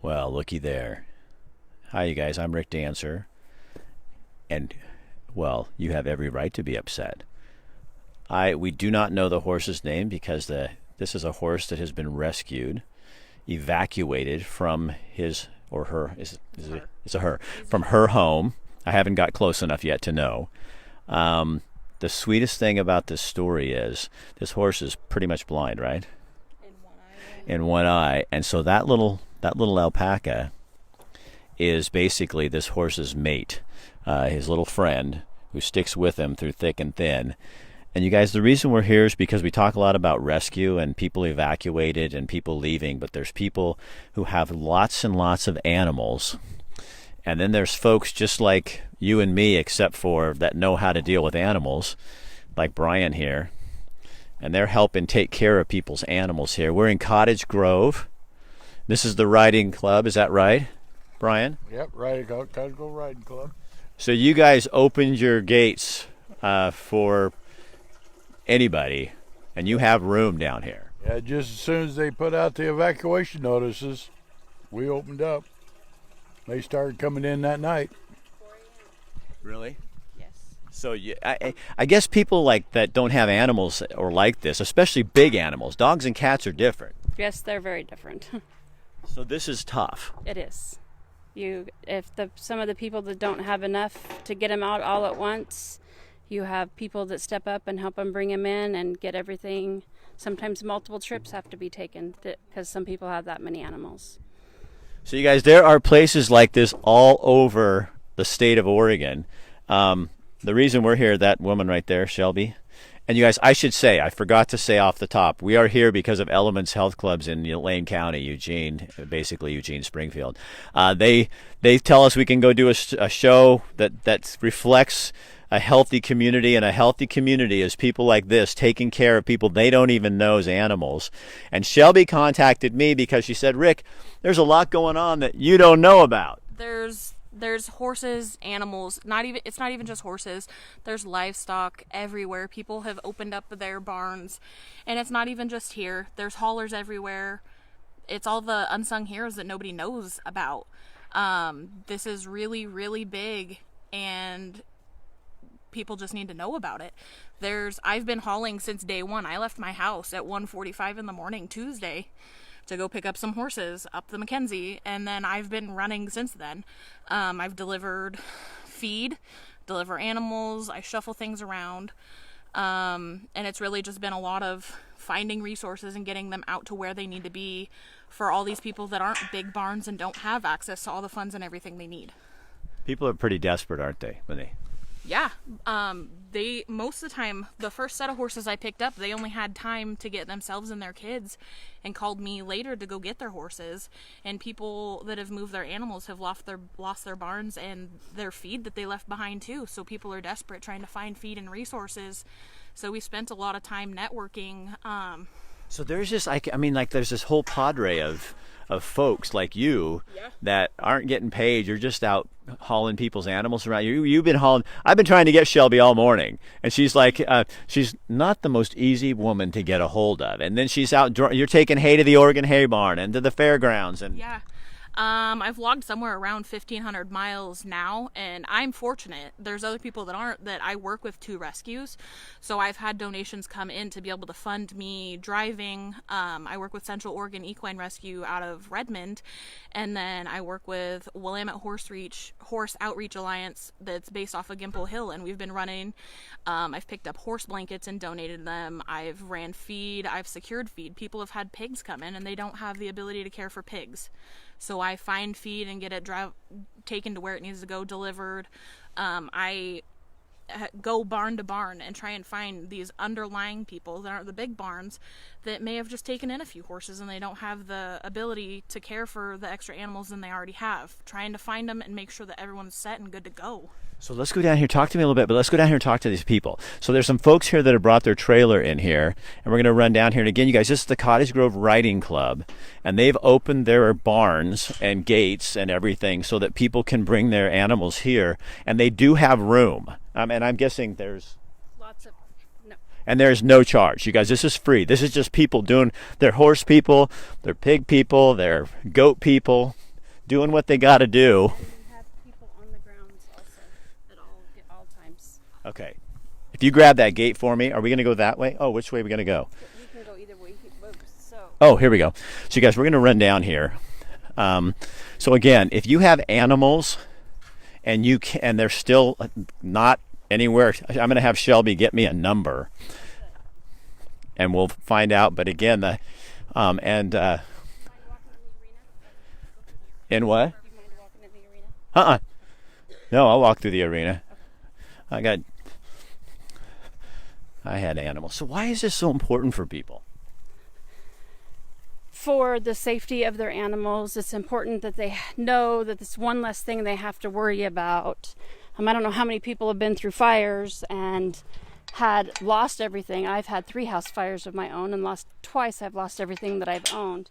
Well, looky there. Hi, you guys. I'm Rick Dancer. And, well, you have every right to be upset. We do not know the horse's name because this is a horse that has been rescued, evacuated from his or her. It's a her from her home. I haven't got close enough yet to know. The sweetest thing about this story is this horse is pretty much blind, right? In one eye, and so that little alpaca is basically this horse's mate, his little friend who sticks with him through thick and thin. And you guys, the reason we're here is because we talk a lot about rescue and people evacuated and people leaving, but there's people who have lots and lots of animals. And then there's folks just like you and me, except for that know how to deal with animals, like Brian here. And they're helping take care of people's animals here. We're in Cottage Grove. This is the riding club, is that right, Brian? Yep, Cottage Grove Riding Club. So you guys opened your gates for anybody, and you have room down here. Yeah, just as soon as they put out the evacuation notices, we opened up. They started coming in that night. Really? Yes. So I guess people like that don't have animals or like this, especially big animals. Dogs and cats are different. Yes, they're very different. So this is tough. It is. Some of the people that don't have enough to get them out all at once, you have people that step up and help them bring them in and get everything. Sometimes multiple trips have to be taken because some people have that many animals. So you guys, there are places like this all over the state of Oregon. The reason we're here, that woman right there, Shelby. And you guys, I should say, I forgot to say off the top, we are here because of Elements Health Clubs in Lane County, Eugene, basically Eugene, Springfield. They tell us we can go do a show that reflects a healthy community, and a healthy community is people like this taking care of people they don't even know as animals. And Shelby contacted me because she said, Rick, there's a lot going on that you don't know about. There's horses, animals, it's not even just horses. There's livestock everywhere. People have opened up their barns, and it's not even just here. There's haulers everywhere. It's all the unsung heroes that nobody knows about. This is really, really big, and people just need to know about it. I've been hauling since day one. I left my house at 1:45 in the morning Tuesday to go pick up some horses up the Mackenzie, and then I've been running since then. I've delivered feed, deliver animals, I shuffle things around, and it's really just been a lot of finding resources and getting them out to where they need to be for all these people that aren't big barns and don't have access to all the funds and everything they need. People are pretty desperate, aren't they? Yeah, they most of the time, the first set of horses I picked up, they only had time to get themselves and their kids and called me later to go get their horses. And people that have moved their animals have lost their barns and their feed that they left behind too. So people are desperate trying to find feed and resources. So we spent a lot of time networking. So there's just, there's this whole cadre of folks like you that aren't getting paid. You're just out hauling people's animals around. You've been hauling. I've been trying to get Shelby all morning, and she's like, she's not the most easy woman to get a hold of. And then she's out. You're taking hay to the Oregon Hay Barn and to the fairgrounds, and yeah. I've logged somewhere around 1,500 miles now, and I'm fortunate. There's other people that aren't, that I work with 2 rescues, so I've had donations come in to be able to fund me driving. I work with Central Oregon Equine Rescue out of Redmond, and then I work with Willamette Horse Outreach Alliance that's based off of Gimple Hill, and we've been running. I've picked up horse blankets and donated them. I've ran feed. I've secured feed. People have had pigs come in, and they don't have the ability to care for pigs. So I find feed and get it taken to where it needs to go, delivered. I go barn to barn and try and find these underlying people that aren't the big barns that may have just taken in a few horses and they don't have the ability to care for the extra animals than they already have. Trying to find them and make sure that everyone's set and good to go. So let's go down here, talk to me a little bit, but let's go down here and talk to these people. So there's some folks here that have brought their trailer in here, and we're going to run down here. And again, you guys, this is the Cottage Grove Riding Club, and they've opened their barns and gates and everything so that people can bring their animals here, and they do have room. And I'm guessing there's... No. And there's no charge. You guys, this is free. This is just people doing, they're horse people, they're pig people, they're goat people, doing what they got to do. And we have people on the grounds also at all times. Okay. If you grab that gate for me, are we going to go that way? Oh, which way are we going to go? We can go either way. So Oh, here we go. So, you guys, we're going to run down here. So, again, if you have animals and and they're still not anywhere, I'm going to have Shelby get me a number, and we'll find out. But again, in what? you mind walking in the arena? No, I'll walk through the arena. I had animals. So why is this so important for people? For the safety of their animals, it's important that they know that it's one less thing they have to worry about. I don't know how many people have been through fires and had lost everything. I've had 3 house fires of my own and twice I've lost everything that I've owned.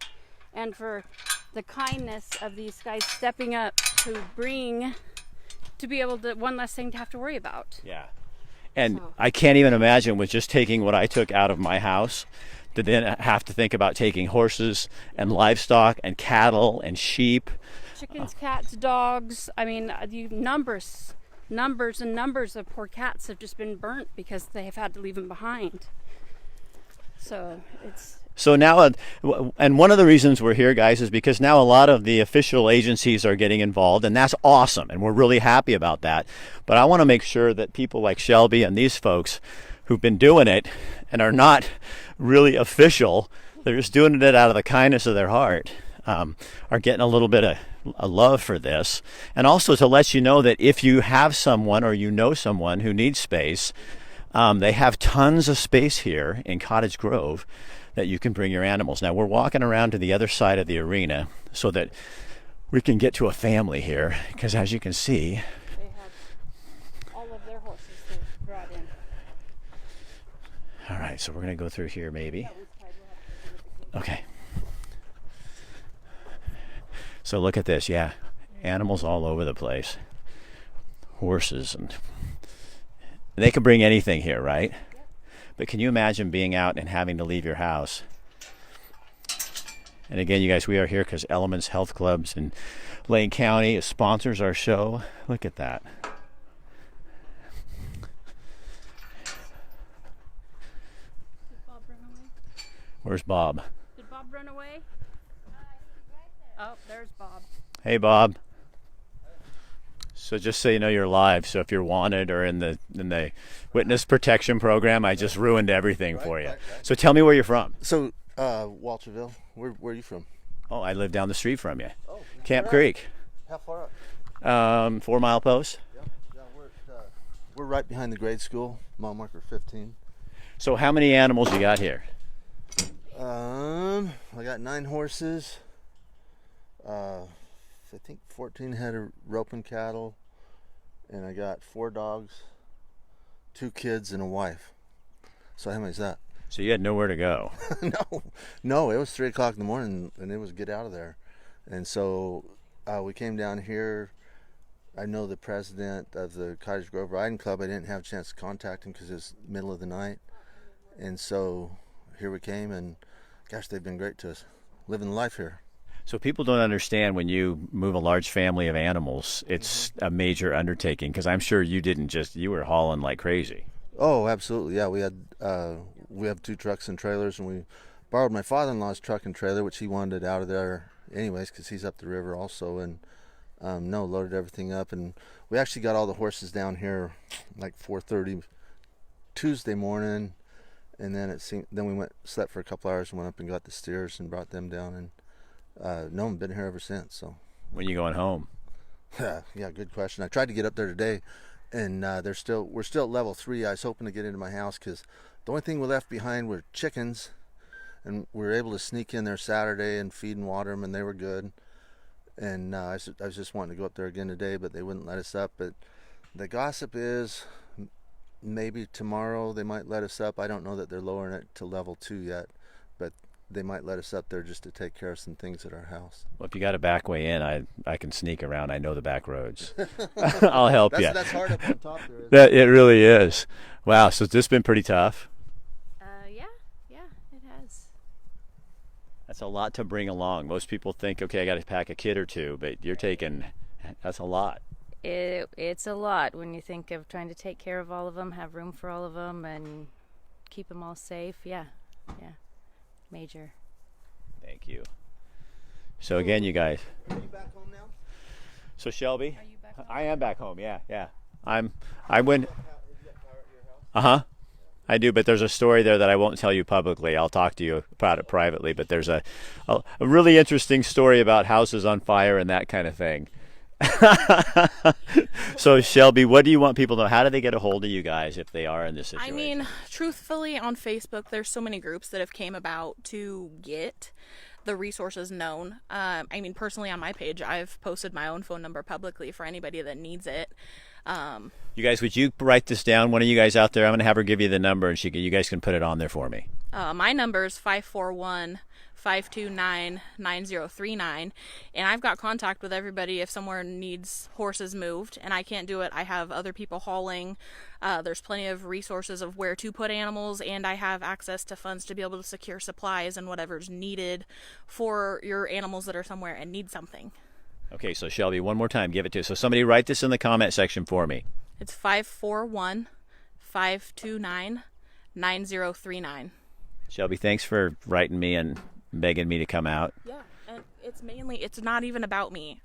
And for the kindness of these guys stepping up to be able to, one less thing to have to worry about. Yeah. And I can't even imagine with just taking what I took out of my house to then have to think about taking horses and livestock and cattle and sheep. Chickens, cats, dogs. Numbers and numbers of poor cats have just been burnt because they have had to leave them behind. So now, and one of the reasons we're here, guys, is because now a lot of the official agencies are getting involved, and that's awesome, and we're really happy about that. But I want to make sure that people like Shelby and these folks who've been doing it and are not really official, they're just doing it out of the kindness of their heart, are getting a little bit of a love for this. And also to let you know that if you have someone or you know someone who needs space, they have tons of space here in Cottage Grove that you can bring your animals. Now we're walking around to the other side of the arena so that we can get to a family here, because as you can see, they have all of their horses they've brought in. All right, so we're going to go through here maybe. Okay. So look at this, yeah. Animals all over the place. Horses, and they can bring anything here, right? Yep. But can you imagine being out and having to leave your house? And again, you guys, we are here because Elements Health Clubs in Lane County sponsors our show. Look at that. Did Bob run away? Where's Bob? Did Bob run away? Oh, there's Bob. Hey, Bob. So just so you know, you're live. So if you're wanted or in the witness protection program, I just ruined everything for you. Right. So tell me where you're from. So Walterville. Where are you from? Oh, I live down the street from you. Oh, Camp Creek. How far up? 4 Mile Post. Yep. Yeah, we're right behind the grade school, mile marker 15. So how many animals you got here? I got 9 horses. I think 14 head of roping cattle, and I got 4 dogs, 2 kids, and a wife. So how many is that? So you had nowhere to go. No, it was 3 o'clock in the morning, and it was get out of there. And so we came down here. I know the president of the Cottage Grove Riding Club. I didn't have a chance to contact him because it was middle of the night. And so here we came, and gosh, they've been great to us, living life here. So people don't understand when you move a large family of animals, it's a major undertaking, because I'm sure you were hauling like crazy. Oh, absolutely. Yeah, we have 2 trucks and trailers, and we borrowed my father-in-law's truck and trailer, which he wanted out of there anyways because he's up the river also, and loaded everything up. And we actually got all the horses down here like 4:30 Tuesday morning, and then we slept for a couple hours and went up and got the steers and brought them down, and no one been here ever since. So when you going home? Yeah, good question. I tried to get up there today, and we're still at level 3. I was hoping to get into my house because the only thing we left behind were chickens, and we were able to sneak in there Saturday and feed and water them, and they were good. And I was just wanting to go up there again today, but they wouldn't let us up. But the gossip is maybe tomorrow they might let us up. I don't know that they're lowering it to level 2 yet, but they might let us up there just to take care of some things at our house. Well, if you got a back way in, I can sneak around. I know the back roads. I'll help you. That's hard up on top there. It really is. Wow, so this been pretty tough? Yeah, it has. That's a lot to bring along. Most people think, okay, I got to pack a kid or two, but you're taking, that's a lot. It's a lot when you think of trying to take care of all of them, have room for all of them, and keep them all safe. Yeah, major. Thank you. So again, you guys. Are you back home now? So Shelby, Are you back home? I am back home. Yeah. I went. Is that power at your house? Uh-huh. I do, but there's a story there that I won't tell you publicly. I'll talk to you about it privately, but there's a really interesting story about houses on fire and that kind of thing. So Shelby, what do you want people to know? How do they get a hold of you guys if they are in this situation? I mean, truthfully, on Facebook, there's so many groups that have came about to get the resources known. I mean, personally, on my page, I've posted my own phone number publicly for anybody that needs it. You guys, would you write this down? One of you guys out there, I'm going to have her give you the number, and you guys can put it on there for me. My number is 541-529-9039, and I've got contact with everybody if someone needs horses moved and I can't do it. I have other people hauling. There's plenty of resources of where to put animals, and I have access to funds to be able to secure supplies and whatever's needed for your animals that are somewhere and need something. Okay, so Shelby, one more time, give it to us. So somebody write this in the comment section for me. It's 541-529-9039. Shelby, thanks for writing me and begging me to come out. Yeah, and it's not even about me.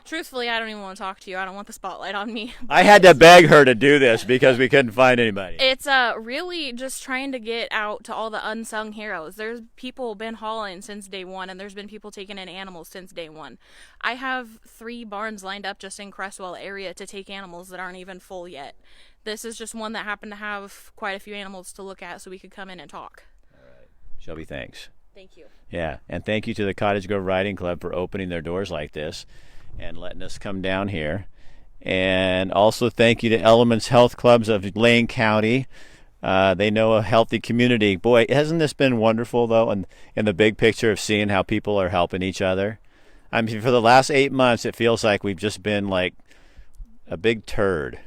Truthfully, I don't even want to talk to you. I don't want the spotlight on me. I had to beg her to do this because we couldn't find anybody. It's really just trying to get out to all the unsung heroes. There's people been hauling since day one, and there's been people taking in animals since day one. I have 3 barns lined up just in Crestwell area to take animals that aren't even full yet. This is just one that happened to have quite a few animals to look at so we could come in and talk. All right. Shelby, thanks. Thank you. Yeah, and thank you to the Cottage Grove Riding Club for opening their doors like this and letting us come down here. And also thank you to Elements Health Clubs of Lane County. They know a healthy community. Boy, hasn't this been wonderful, though, in the big picture of seeing how people are helping each other? I mean, for the last 8 months, it feels like we've just been like a big turd.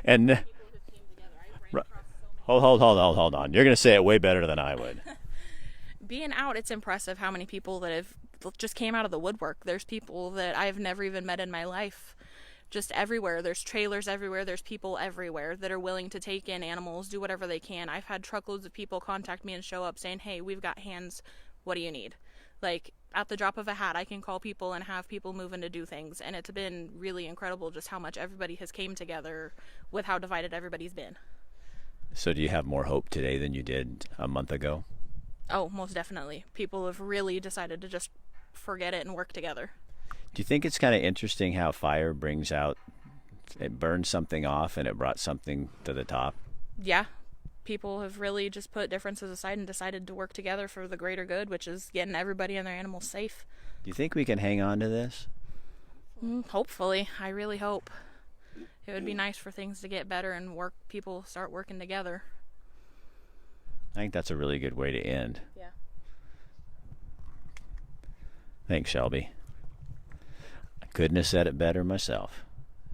And hold on. You're going to say it way better than I would. Being out, it's impressive how many people that have just came out of the woodwork. There's people that I've never even met in my life, just everywhere. There's trailers everywhere. There's people everywhere that are willing to take in animals, do whatever they can. I've had truckloads of people contact me and show up saying, hey, we've got hands, what do you need? Like, at the drop of a hat, I can call people and have people move in to do things, and it's been really incredible just how much everybody has came together with how divided everybody's been. So do you have more hope today than you did a month ago? Oh, most definitely. People have really decided to just forget it and work together. Do you think it's kind of interesting how fire brings out, it burns something off and it brought something to the top? Yeah. People have really just put differences aside and decided to work together for the greater good, which is getting everybody and their animals safe. Do you think we can hang on to this? Hopefully. I really hope. It would be nice for things to get better and people start working together. I think that's a really good way to end. Yeah. Thanks, Shelby. Couldn't have said it better myself.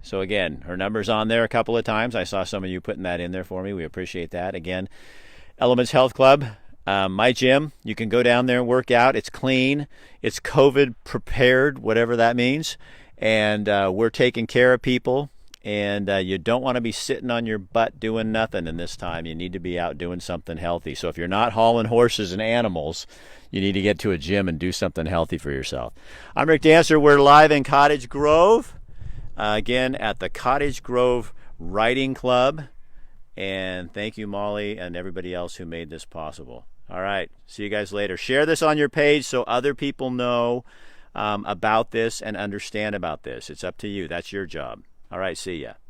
So again, her number's on there a couple of times. I saw some of you putting that in there for me. We appreciate that. Again, Elements Health Club, my gym. You can go down there and work out. It's clean. It's COVID prepared, whatever that means. And we're taking care of people. And you don't want to be sitting on your butt doing nothing in this time. You need to be out doing something healthy. So if you're not hauling horses and animals, you need to get to a gym and do something healthy for yourself. I'm Rick Dancer. We're live in Cottage Grove, again at the Cottage Grove Riding Club. And thank you, Molly, and everybody else who made this possible. All right, see you guys later. Share this on your page so other people know about this and understand about this. It's up to you. That's your job. All right, see ya.